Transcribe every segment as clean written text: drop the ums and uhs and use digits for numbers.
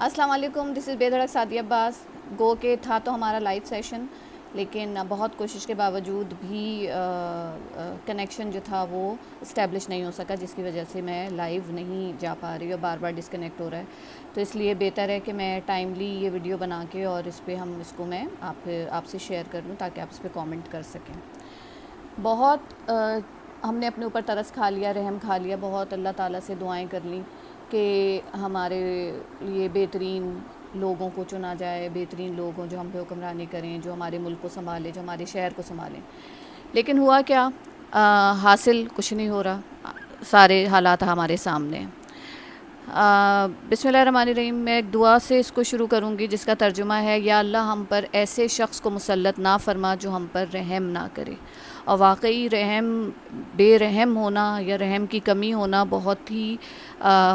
السلام علیکم، دس از بے دھڑک سعدیہ عباس. گو کہ تھا تو ہمارا لائیو سیشن، لیکن بہت کوشش کے باوجود بھی کنیکشن جو تھا وہ اسٹیبلش نہیں ہو سکا، جس کی وجہ سے میں لائیو نہیں جا پا رہی اور بار بار ڈسکنیکٹ ہو رہا ہے. تو اس لیے بہتر ہے کہ میں ٹائملی یہ ویڈیو بنا کے اور اس پہ میں آپ سے شیئر کر لوں تاکہ آپ اس پہ کامنٹ کر سکیں. بہت ہم نے اپنے اوپر ترس کھا لیا، رحم کھا لیا، بہت اللہ تعالیٰ سے دعائیں کر لیں کہ ہمارے لیے بہترین لوگوں کو چنا جائے، بہترین لوگ ہوں جو ہم پہ حکمرانی کریں، جو ہمارے ملک کو سنبھالیں، جو ہمارے شہر کو سنبھالیں. لیکن ہوا کیا؟ حاصل کچھ نہیں ہو رہا، سارے حالات ہمارے سامنے ہیں. بسم اللہ الرحمن الرحیم. میں ایک دعا سے اس کو شروع کروں گی جس کا ترجمہ ہے: یا اللہ ہم پر ایسے شخص کو مسلط نہ فرما جو ہم پر رحم نہ کرے. اور واقعی بے رحم ہونا یا رحم کی کمی ہونا بہت ہی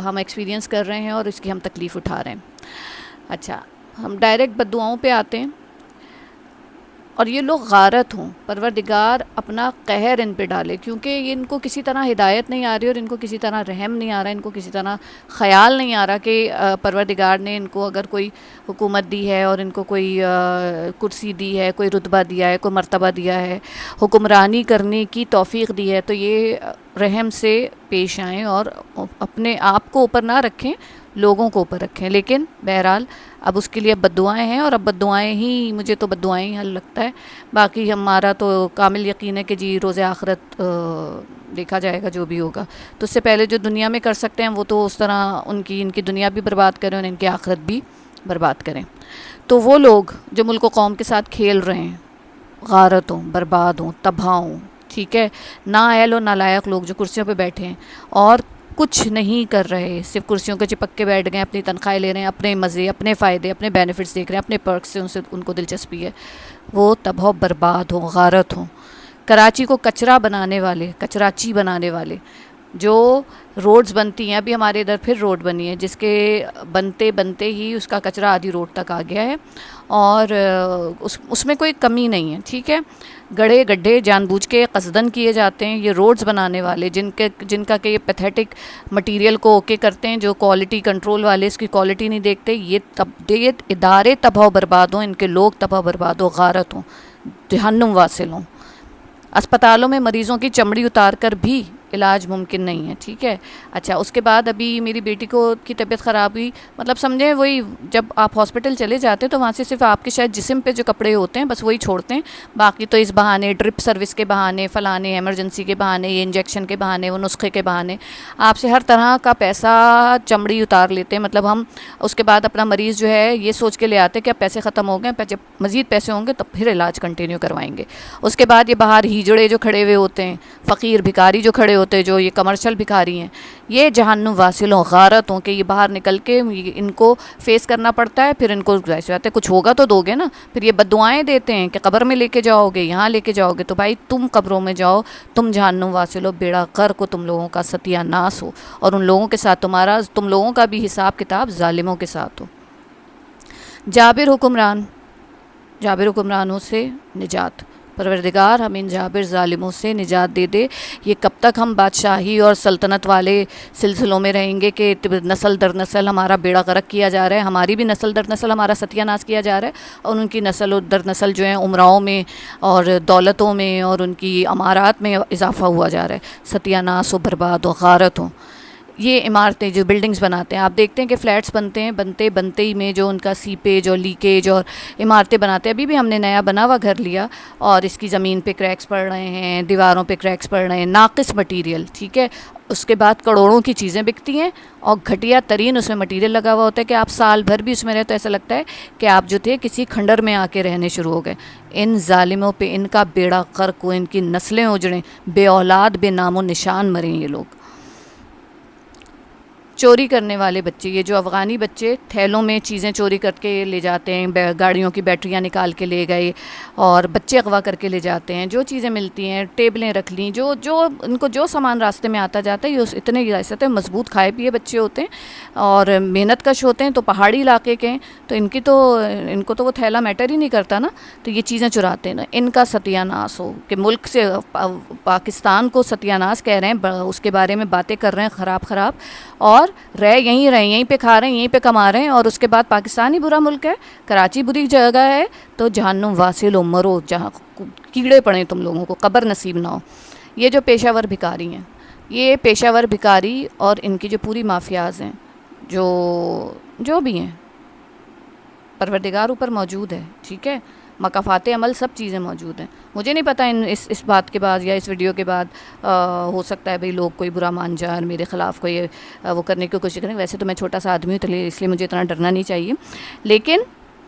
ہم ایکسپیرینس کر رہے ہیں اور اس کی ہم تکلیف اٹھا رہے ہیں. اچھا، ہم ڈائریکٹ بد دعاؤں پہ آتے ہیں. اور یہ لوگ غارت ہوں، پروردگار اپنا قہر ان پہ ڈالے، کیونکہ ان کو کسی طرح ہدایت نہیں آ رہی اور ان کو کسی طرح رحم نہیں آ رہا، ان کو کسی طرح خیال نہیں آ رہا کہ پروردگار نے ان کو اگر کوئی حکومت دی ہے اور ان کو کوئی کرسی دی ہے، کوئی رتبہ دیا ہے، کوئی مرتبہ دیا ہے، حکمرانی کرنے کی توفیق دی ہے، تو یہ رحم سے پیش آئیں اور اپنے آپ کو اوپر نہ رکھیں، لوگوں کو اوپر رکھیں. لیکن بہرحال اب اس کے لیے بد دعائیں ہیں، اور اب بد دعائیں ہی، مجھے تو بد دعائیں ہی حل لگتا ہے. باقی ہمارا تو کامل یقین ہے کہ جی روز آخرت دیکھا جائے گا جو بھی ہوگا. تو اس سے پہلے جو دنیا میں کر سکتے ہیں وہ تو اس طرح ان کی دنیا بھی برباد کریں اور ان کی آخرت بھی برباد کریں. تو وہ لوگ جو ملک و قوم کے ساتھ کھیل رہے ہیں، غارت ہوں، برباد ہوں، تباہ ہوں، ٹھیک ہے، نااہل و نالائق لوگ جو کرسیوں پہ بیٹھے ہیں اور کچھ نہیں کر رہے، صرف کرسیوں کے چپک کے بیٹھ گئے، اپنی تنخواہیں لے رہے ہیں، اپنے مزے، اپنے فائدے، اپنے بینیفٹس دیکھ رہے ہیں، اپنے پرکس سے ان کو دلچسپی ہے، وہ تباہ برباد ہوں، غارت ہوں. کراچی کو کچرا بنانے والے، کچراچی بنانے والے، جو روڈز بنتی ہیں، ابھی ہمارے ادھر پھر روڈ بنی ہے جس کے بنتے بنتے ہی اس کا کچرا آدھی روڈ تک آ گیا ہے، اور اس میں کوئی کمی نہیں ہے، ٹھیک ہے. گڑھے گڈھے جان بوجھ کے قصدن کیے جاتے ہیں. یہ روڈز بنانے والے جن کا کہ یہ پیتھیٹک مٹیریل کو اوکے کرتے ہیں، جو کوالٹی کنٹرول والے اس کی کوالٹی نہیں دیکھتے، یہ ادارے تباہ و برباد ہوں، ان کے لوگ تباہ و برباد ہوں، غارت ہوں، جہنم واصل ہوں. اسپتالوں میں مریضوں کی چمڑی اتار کر بھی علاج ممکن نہیں ہے، ٹھیک ہے. اچھا، اس کے بعد ابھی میری بیٹی کی طبیعت خراب ہوئی، مطلب سمجھیں وہی جب آپ ہاسپٹل چلے جاتے ہیں تو وہاں سے صرف آپ کے شاید جسم پہ جو کپڑے ہوتے ہیں بس وہی چھوڑتے ہیں، باقی تو اس بہانے، ڈرپ سروس کے بہانے، فلانے ایمرجنسی کے بہانے، یہ انجیکشن کے بہانے، وہ نسخے کے بہانے آپ سے ہر طرح کا پیسہ چمڑی اتار لیتے ہیں. مطلب ہم اس کے بعد اپنا مریض جو ہے یہ سوچ کے لے آتے کہ اب پیسے ختم ہو گئے، جب مزید پیسے ہوں گے تب پھر علاج کنٹینیو کروائیں گے. اس کے بعد یہ باہر ہیجڑے جو کھڑے ہوئے ہوتے ہیں، فقیر بھکاری جو کھڑے ہوتے ہیں، جو یہ کمرشل بھکاری ہیں، یہ جہنم واصلوں، غارت ہوں کہ یہ باہر نکل کے ان کو فیس کرنا پڑتا ہے. پھر ان کو ایسے آتے کچھ ہوگا تو دو گے نا، پھر یہ بد دعائیں دیتے ہیں کہ قبر میں لے کے جاؤ گے، یہاں لے کے جاؤ گے. تو بھائی تم قبروں میں جاؤ، تم جہنم واصل ہو، بیڑا غرق ہو، تم لوگوں کا ستیہ ناس ہو، اور ان لوگوں کے ساتھ تم لوگوں کا بھی حساب کتاب ظالموں کے ساتھ ہو. جابر حکمرانوں سے نجات. پروردگار ہم ان جابر ظالموں سے نجات دے دے. یہ کب تک ہم بادشاہی اور سلطنت والے سلسلوں میں رہیں گے کہ نسل در نسل ہمارا بیڑا غرق کیا جا رہا ہے، ہماری بھی نسل در نسل ہمارا ستیہ ناس کیا جا رہا ہے، اور ان کی نسل در نسل جو ہیں عمراؤں میں اور دولتوں میں اور ان کی امارات میں اضافہ ہوا جا رہا ہے. ستیہ ناس و برباد و غارت ہوں. یہ عمارتیں جو بلڈنگز بناتے ہیں، آپ دیکھتے ہیں کہ فلیٹس بنتے ہیں، بنتے ہی میں جو ان کا سیپیج اور لیکیج اور عمارتیں بناتے ہیں. ابھی بھی ہم نے نیا بنا ہوا گھر لیا اور اس کی زمین پہ کریکس پڑ رہے ہیں، دیواروں پہ کریکس پڑ رہے ہیں، ناقص مٹیریل، ٹھیک ہے. اس کے بعد کروڑوں کی چیزیں بکتی ہیں اور گھٹیا ترین اس میں مٹیریل لگا ہوا ہوتا ہے کہ آپ سال بھر بھی اس میں رہے تو ایسا لگتا ہے کہ آپ جو تھے کسی کھنڈر میں آ کے رہنے شروع ہو گئے. ان ظالموں پہ ان کا بیڑا غرق ہو، ان کی نسلیں اجڑیں، بے اولاد بے نام و نشان مریں یہ لوگ. چوری کرنے والے بچے، یہ جو افغانی بچے تھیلوں میں چیزیں چوری کر کے لے جاتے ہیں، گاڑیوں کی بیٹریاں نکال کے لے گئے اور بچے اغوا کر کے لے جاتے ہیں، جو چیزیں ملتی ہیں، ٹیبلیں رکھ لیں، جو ان کو جو سامان راستے میں آتا جاتا ہے، یہ اتنے ایسے مضبوط کھائے پیے بچے ہوتے ہیں اور محنت کش ہوتے ہیں، تو پہاڑی علاقے کے ہیں، تو ان کو تو وہ تھیلا میٹر ہی نہیں کرتا نا، تو یہ چیزیں چراتے ہیں نا. ان کا ستیہ ناس ہو کہ ملک سے پاکستان کو ستیہ ناس کہہ رہے ہیں، اس کے بارے میں باتیں کر رہے ہیں خراب، اور یہیں پہ کھا رہے ہیں، یہیں پہ کما رہے ہیں، اور اس کے بعد پاکستان ہی برا ملک ہے، کراچی بری جگہ ہے، تو جہنم واصل ہو، مرو جہاں کیڑے پڑیں تم لوگوں کو، قبر نصیب نہ ہو۔ یہ جو پیشہ ور بھکاری ہیں، یہ پیشہ ور بھکاری اور ان کی جو پوری مافیاز ہیں، جو بھی ہیں، پروردگار اوپر موجود ہے، ٹھیک ہے، مکافات عمل سب چیزیں موجود ہیں۔ مجھے نہیں پتہ اس بات کے بعد یا اس ویڈیو کے بعد ہو سکتا ہے بھئی لوگ کوئی برا مان جائیں اور میرے خلاف کوئی وہ کرنے کی کوشش کریں۔ ویسے تو میں چھوٹا سا آدمی ہوں، اس لیے مجھے اتنا ڈرنا نہیں چاہیے، لیکن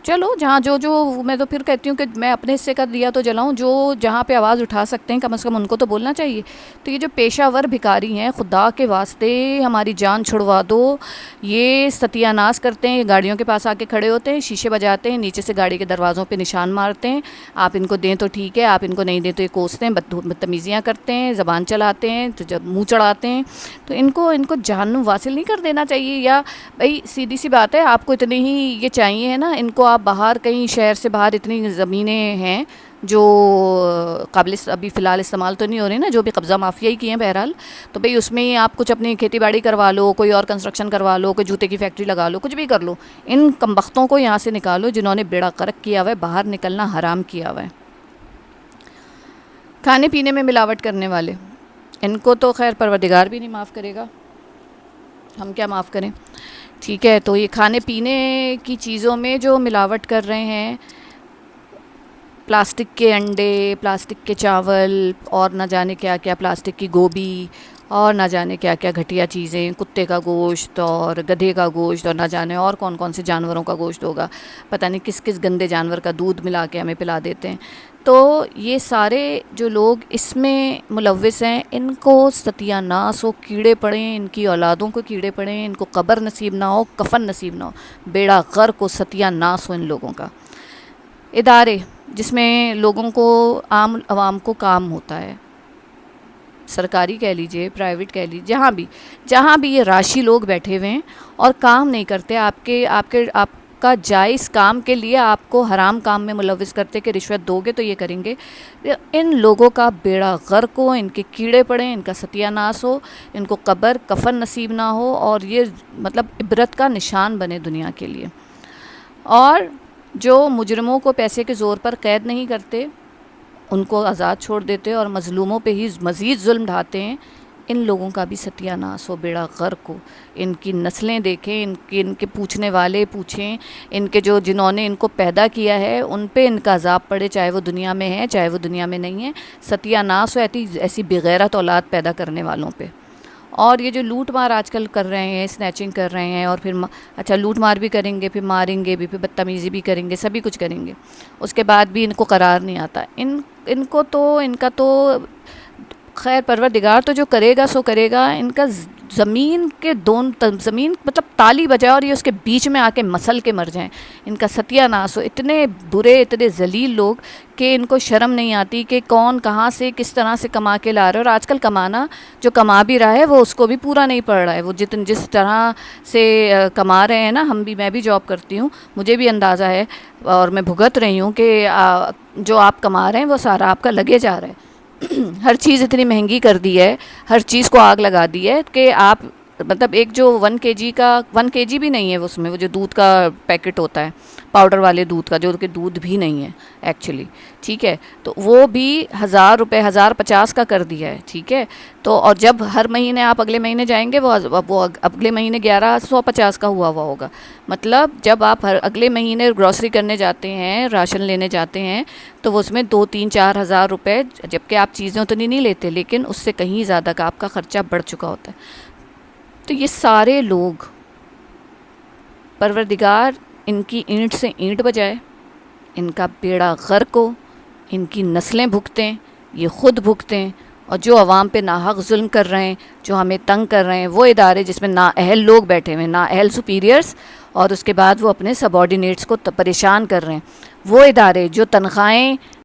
چلو جہاں جو میں تو پھر کہتی ہوں کہ میں اپنے حصے کا دیا تو جلاؤں، جو جہاں پہ آواز اٹھا سکتے ہیں کم از کم ان کو تو بولنا چاہیے۔ تو یہ جو پیشہ ور بھکاری ہیں، خدا کے واسطے ہماری جان چھڑوا دو۔ یہ ستیہ ناس کرتے ہیں، گاڑیوں کے پاس آ کے کھڑے ہوتے ہیں، شیشے بجاتے ہیں، نیچے سے گاڑی کے دروازوں پہ نشان مارتے ہیں، آپ ان کو دیں تو ٹھیک ہے، آپ ان کو نہیں دیں تو یہ کوستے ہیں، بدتمیزیاں کرتے ہیں، زبان چلاتے ہیں، تو جب منہ چڑھاتے ہیں، تو ان کو جہنم واصل نہیں کر دینا چاہیے؟ یا بھائی سیدھی سی بات ہے، آپ کو اتنے ہی یہ چاہیے ہے نا، ان کو آپ باہر کہیں شہر سے باہر اتنی زمینیں ہیں جو قابل ابھی فی الحال استعمال تو نہیں ہو رہی نا، جو بھی قبضہ مافیا ہی کی ہیں بہرحال، تو بھئی اس میں ہی آپ کچھ اپنی کھیتی باڑی کروا لو، کوئی اور کنسٹرکشن کروا لو، کوئی جوتے کی فیکٹری لگا لو، کچھ بھی کر لو، ان کمبختوں کو یہاں سے نکالو جنہوں نے بیڑا غرق کیا ہوا ہے، باہر نکلنا حرام کیا ہوا ہے۔ کھانے پینے میں ملاوٹ کرنے والے، ان کو تو خیر پروردگار بھی نہیں معاف کرے گا، ہم کیا معاف کریں، ٹھیک ہے۔ تو یہ کھانے پینے کی چیزوں میں جو ملاوٹ کر رہے ہیں، پلاسٹک کے انڈے، پلاسٹک کے چاول، اور نہ جانے کیا کیا، پلاسٹک کی گوبھی، اور نہ جانے کیا کیا گھٹیا چیزیں، کتے کا گوشت اور گدھے کا گوشت، اور نہ جانے اور کون کون سے جانوروں کا گوشت ہوگا، پتہ نہیں کس کس گندے جانور کا دودھ ملا کے ہمیں پلا دیتے ہیں۔ تو یہ سارے جو لوگ اس میں ملوث ہیں، ان کو ستیہ ناس ہو، کیڑے پڑیں، ان کی اولادوں کو کیڑے پڑیں، ان کو قبر نصیب نہ ہو، کفن نصیب نہ ہو، بیڑا غرق ہو، ستیہ ناس ہو ان لوگوں کا۔ ادارے جس میں لوگوں کو، عام عوام کو کام ہوتا ہے، سرکاری کہہ لیجئے، پرائیویٹ کہہ لیجئے، جہاں بھی یہ راشی لوگ بیٹھے ہوئے ہیں اور کام نہیں کرتے، آپ کا جائز کام کے لیے آپ کو حرام کام میں ملوث کرتے کہ رشوت دو گے تو یہ کریں گے، ان لوگوں کا بیڑا غرق ہو، ان کے کیڑے پڑیں، ان کا ستیہ ناس ہو، ان کو قبر کفن نصیب نہ ہو، اور یہ مطلب عبرت کا نشان بنے دنیا کے لیے۔ اور جو مجرموں کو پیسے کے زور پر قید نہیں کرتے، ان کو آزاد چھوڑ دیتے اور مظلوموں پہ ہی مزید ظلم ڈھاتے ہیں، ان لوگوں کا بھی ستیہ ناس ہو، بیڑا غرق ہو۔ ان کی نسلیں دیکھیں، ان کے پوچھنے والے پوچھیں، ان کے جنہوں نے ان کو پیدا کیا ہے ان پہ ان کا عذاب پڑے، چاہے وہ دنیا میں ہے چاہے وہ دنیا میں نہیں ہے، ستیہ ناس ہو ایسی بغیرت اولاد پیدا کرنے والوں پہ۔ اور یہ جو لوٹ مار آج کل کر رہے ہیں، سنیچنگ کر رہے ہیں، اور پھر اچھا لوٹ مار بھی کریں گے، پھر ماریں گے بھی، پھر بدتمیزی بھی کریں گے، سبھی کچھ کریں گے، اس کے بعد بھی ان کو قرار نہیں آتا۔ ان کا تو خیر پروردگار تو جو کرے گا سو کرے گا، ان کا زمین مطلب تالی بجائے اور یہ اس کے بیچ میں آ کے مسل کے مر جائیں، ان کا ستیہ ناس ہو۔ اتنے برے، اتنے ذلیل لوگ کہ ان کو شرم نہیں آتی کہ کون کہاں سے کس طرح سے کما کے لا رہا ہے، اور آج کل کمانا جو کما بھی رہا ہے وہ اس کو بھی پورا نہیں پڑ رہا ہے، وہ جس طرح سے کما رہے ہیں نا، میں بھی جاب کرتی ہوں، مجھے بھی اندازہ ہے اور میں بھگت رہی ہوں کہ جو آپ کما رہے ہیں وہ سارا آپ کا لگے جا رہا ہے۔ ہر چیز اتنی مہنگی کر دی ہے، ہر چیز کو آگ لگا دی ہے کہ آپ مطلب ایک جو 1 kg بھی نہیں ہے اس میں، وہ جو دودھ کا پیکٹ ہوتا ہے پاؤڈر والے دودھ کا، جو کہ دودھ بھی نہیں ہے ایکچولی، ٹھیک ہے، تو وہ بھی 1000 روپے 1050 کا کر دیا ہے، ٹھیک ہے۔ تو اور جب ہر مہینے آپ اگلے مہینے جائیں گے وہ اگلے مہینے 1150 کا ہوا ہوگا، مطلب جب آپ اگلے مہینے گروسری کرنے جاتے ہیں، راشن لینے جاتے ہیں، تو وہ اس میں 2-3-4 ہزار روپے، جبکہ آپ چیزیں اتنی نہیں لیتے لیکن اس سے کہیں زیادہ کا آپ کا خرچہ بڑھ چکا ہوتا ہے۔ تو یہ سارے لوگ پروردگار ان کی اینٹ سے اینٹ بجائے، ان کا بیڑا غرق ہو، ان کی نسلیں بھگتیں، یہ خود بھگتیں، اور جو عوام پہ ناحق ظلم کر رہے ہیں، جو ہمیں تنگ کر رہے ہیں، وہ ادارے جس میں نااہل لوگ بیٹھے ہوئے ہیں، نااہل سپیریئرز، اور اس کے بعد وہ اپنے سب آرڈینیٹس کو پریشان کر رہے ہیں، وہ ادارے جو تنخواہیں